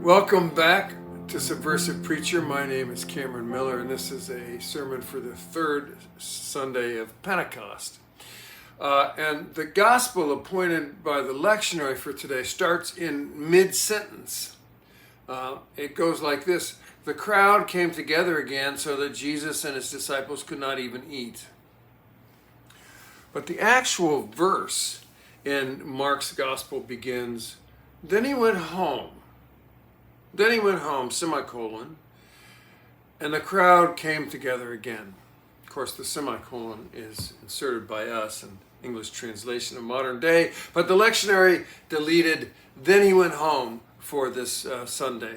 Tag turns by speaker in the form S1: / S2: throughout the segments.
S1: Welcome back to Subversive Preacher. My name is Cameron Miller, and this is a sermon for the third Sunday of Pentecost. And the gospel appointed by the lectionary for today starts in mid-sentence. It goes like this: the crowd came together again so that Jesus and his disciples could not even eat. But the actual verse in Mark's gospel begins, then he went home. Then he went home, semicolon, and the crowd came together again. Of course, the semicolon is inserted by us in English translation of modern day, but the lectionary deleted, then he went home for this Sunday.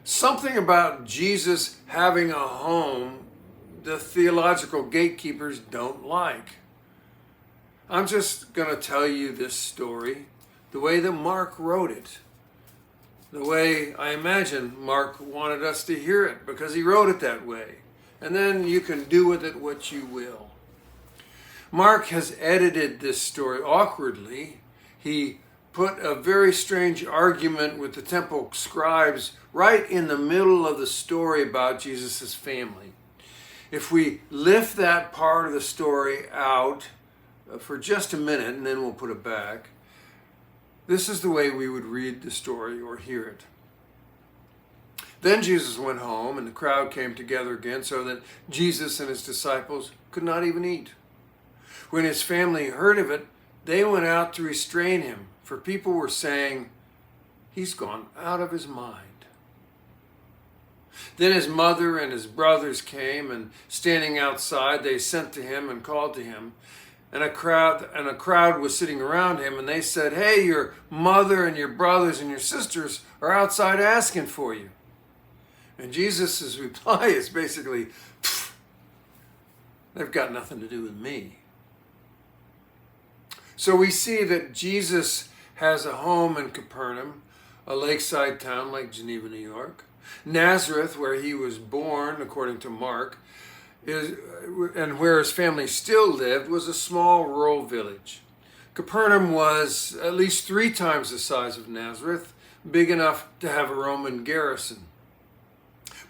S1: Something about Jesus having a home the theological gatekeepers don't like. I'm just going to tell you this story the way that Mark wrote it. The way I imagine Mark wanted us to hear it, because he wrote it that way. And then you can do with it what you will. Mark has edited this story awkwardly. He put a very strange argument with the temple scribes right in the middle of the story about Jesus' family. If we lift that part of the story out for just a minute, and then we'll put it back, this is the way we would read the story or hear it. Then Jesus went home, and the crowd came together again so that Jesus and his disciples could not even eat. When his family heard of it, they went out to restrain him, for people were saying, he's gone out of his mind. Then his mother and his brothers came, and standing outside, they sent to him and called to him. And a crowd was sitting around him, and they said, hey, your mother and your brothers and your sisters are outside asking for you. And Jesus' reply is basically, they've got nothing to do with me. So we see that Jesus has a home in Capernaum, a lakeside town like Geneva, New York. Nazareth, where he was born, according to Mark, and where his family still lived, was a small rural village. Capernaum was at least 3 times the size of Nazareth, big enough to have a Roman garrison.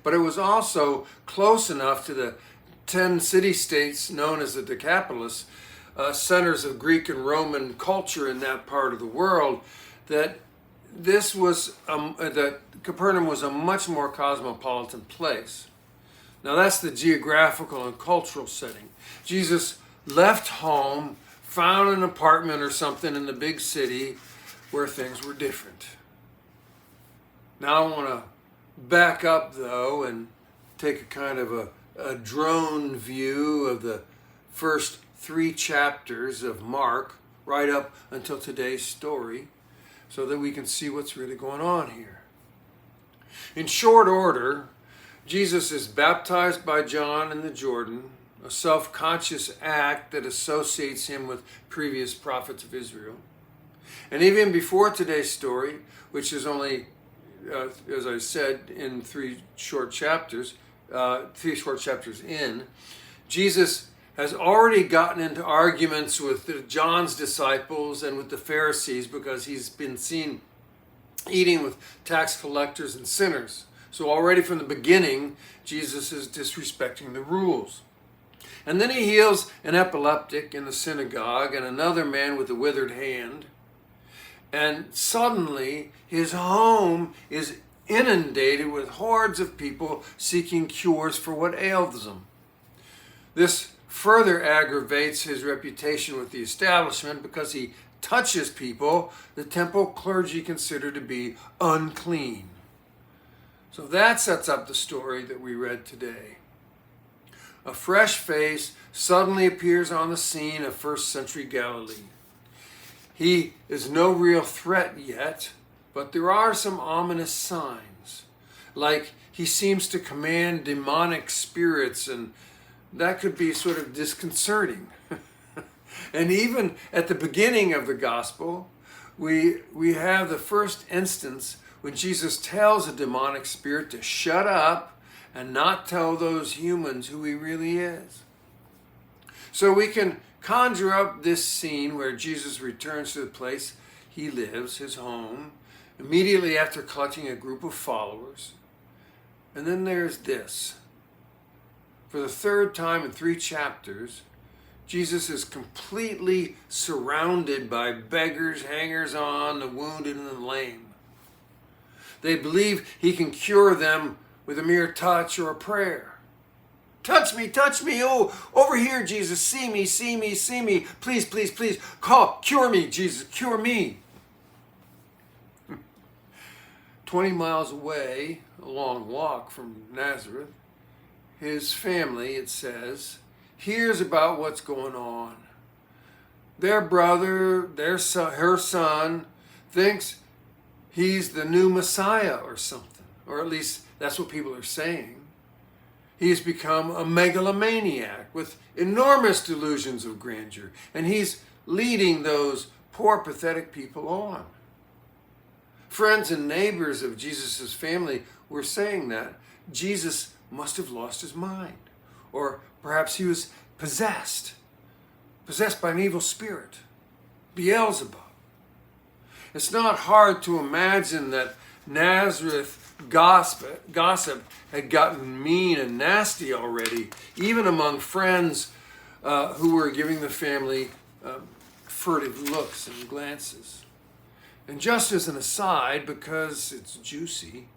S1: But it was also close enough to the 10 city-states known as the Decapolis, centers of Greek and Roman culture in that part of the world, that that Capernaum was a much more cosmopolitan place. Now that's the geographical and cultural setting. Jesus left home, found an apartment or something in the big city where things were different. Now I want to back up though and take a kind of a drone view of the first 3 chapters of Mark right up until today's story so that we can see what's really going on here. In short order, Jesus is baptized by John in the Jordan, a self-conscious act that associates him with previous prophets of Israel. And even before today's story, which is only, as I said, in 3 short chapters in, Jesus has already gotten into arguments with John's disciples and with the Pharisees because he's been seen eating with tax collectors and sinners. So already from the beginning, Jesus is disrespecting the rules. And then he heals an epileptic in the synagogue and another man with a withered hand. And suddenly, his home is inundated with hordes of people seeking cures for what ails them. This further aggravates his reputation with the establishment because he touches people the temple clergy consider to be unclean. So that sets up the story that we read today. A fresh face suddenly appears on the scene of first century Galilee. He is no real threat yet, but there are some ominous signs. Like he seems to command demonic spirits, and that could be sort of disconcerting. And even at the beginning of the gospel, we have the first instance when Jesus tells a demonic spirit to shut up and not tell those humans who he really is. So we can conjure up this scene where Jesus returns to the place he lives, his home, immediately after collecting a group of followers. And then there's this. For the third time in 3 chapters, Jesus is completely surrounded by beggars, hangers-on, the wounded, and the lame. They believe he can cure them with a mere touch or a prayer. Touch me, oh, over here, Jesus, see me, please, please, please, cure me, Jesus, cure me. 20 miles away, a long walk from Nazareth, his family, it says, hears about what's going on. Their brother, her son, thinks he's the new Messiah or something, or at least that's what people are saying. He's become a megalomaniac with enormous delusions of grandeur, and he's leading those poor, pathetic people on. Friends and neighbors of Jesus' family were saying that Jesus must have lost his mind, or perhaps he was possessed by an evil spirit, Beelzebub. It's not hard to imagine that Nazareth gossip had gotten mean and nasty already, even among friends who were giving the family furtive looks and glances. And just as an aside, because it's juicy,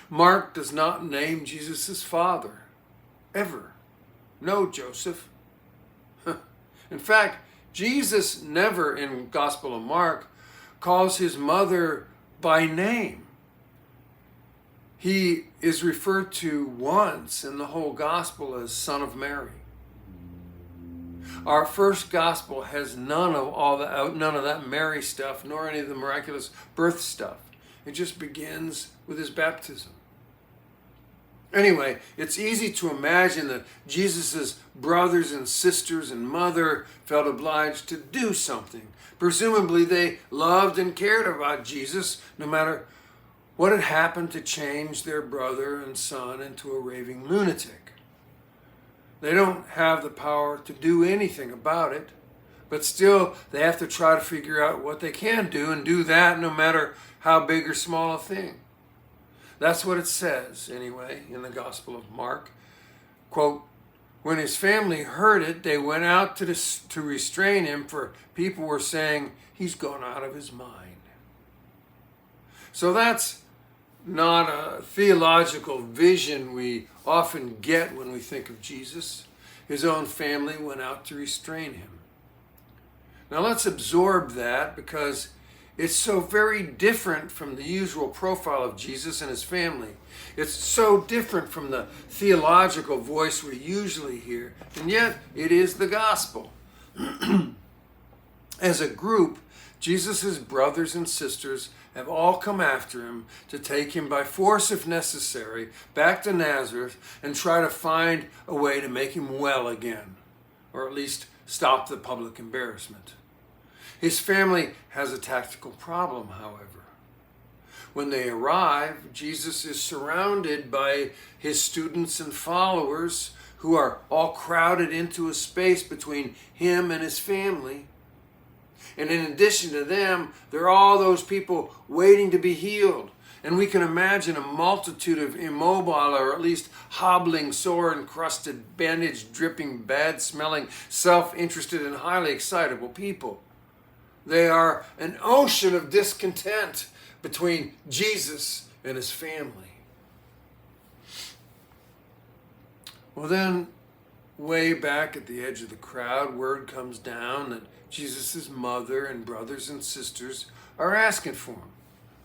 S1: Mark does not name Jesus' father, ever. No, Joseph. In fact, Jesus never in Gospel of Mark calls his mother by name. He is referred to once in the whole gospel as Son of Mary. Our first gospel has none of that Mary stuff, nor any of the miraculous birth stuff. It just begins with his baptism. Anyway, it's easy to imagine that Jesus' brothers and sisters and mother felt obliged to do something. Presumably they loved and cared about Jesus, no matter what had happened to change their brother and son into a raving lunatic. They don't have the power to do anything about it, but still they have to try to figure out what they can do, and do that no matter how big or small a thing. That's what it says, anyway, in the Gospel of Mark. Quote, when his family heard it, they went out to restrain him, for people were saying, he's gone out of his mind. So that's not a theological vision we often get when we think of Jesus. His own family went out to restrain him. Now let's absorb that, because it's so very different from the usual profile of Jesus and his family. It's so different from the theological voice we usually hear, and yet it is the gospel. As a group, Jesus' brothers and sisters have all come after him to take him by force, if necessary, back to Nazareth and try to find a way to make him well again, or at least stop the public embarrassment. His family has a tactical problem, however. When they arrive, Jesus is surrounded by his students and followers who are all crowded into a space between him and his family. And in addition to them, there are all those people waiting to be healed. And we can imagine a multitude of immobile, or at least hobbling, sore-encrusted, bandage-dripping, bad-smelling, self-interested, and highly excitable people. They are an ocean of discontent between Jesus and his family. Well then, way back at the edge of the crowd, word comes down that Jesus' mother and brothers and sisters are asking for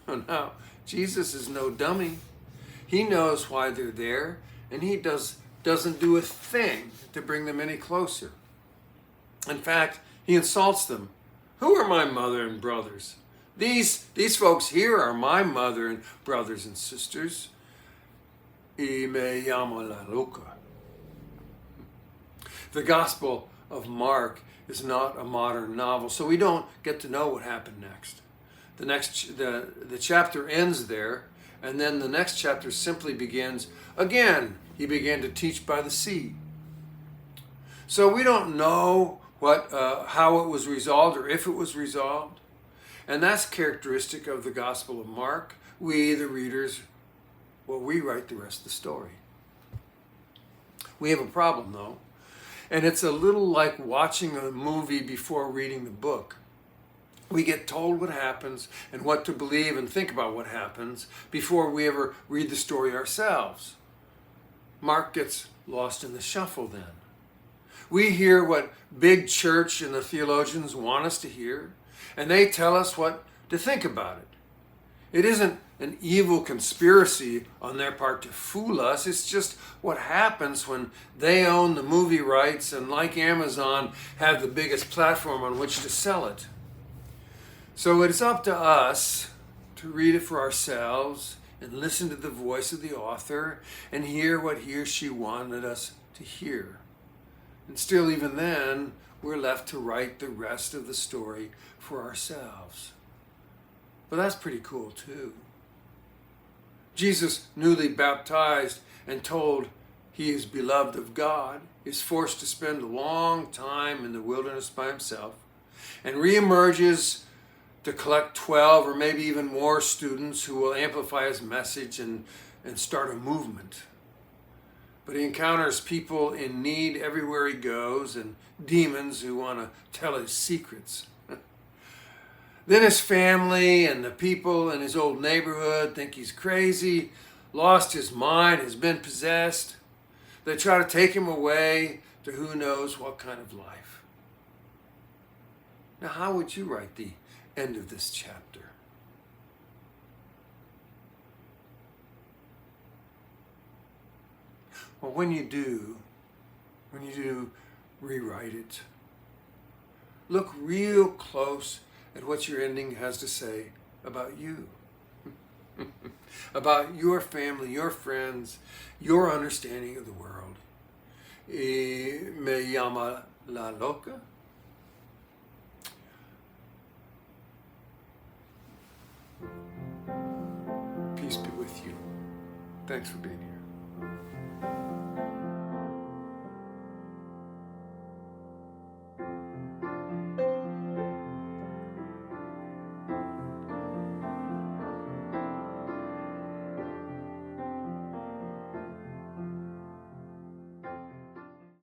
S1: him. Now, Jesus is no dummy. He knows why they're there, and he doesn't do a thing to bring them any closer. In fact, he insults them. Who are my mother and brothers? These folks here are my mother and brothers and sisters. Y me llamo la loca. The Gospel of Mark is not a modern novel, so we don't get to know what happened next. The chapter ends there, and then the next chapter simply begins, again, he began to teach by the sea. So we don't know how it was resolved, or if it was resolved. And that's characteristic of the Gospel of Mark. We, the readers, well, we write the rest of the story. We have a problem, though. And it's a little like watching a movie before reading the book. We get told what happens and what to believe and think about what happens before we ever read the story ourselves. Mark gets lost in the shuffle then. We hear what big church and the theologians want us to hear, and they tell us what to think about it. It isn't an evil conspiracy on their part to fool us. It's just what happens when they own the movie rights and, like Amazon, have the biggest platform on which to sell it. So it's up to us to read it for ourselves and listen to the voice of the author and hear what he or she wanted us to hear. And still, even then, we're left to write the rest of the story for ourselves. But that's pretty cool too. Jesus, newly baptized and told he is beloved of God, is forced to spend a long time in the wilderness by himself and reemerges to collect 12 or maybe even more students who will amplify his message and start a movement. But he encounters people in need everywhere he goes and demons who want to tell his secrets. Then his family and the people in his old neighborhood think he's crazy, lost his mind, has been possessed. They try to take him away to who knows what kind of life. Now, how would you write the end of this chapter? Well, when you do rewrite it, look real close at what your ending has to say about you, about your family, your friends, your understanding of the world. Me llama la loca. Peace be with you. Thanks for being here.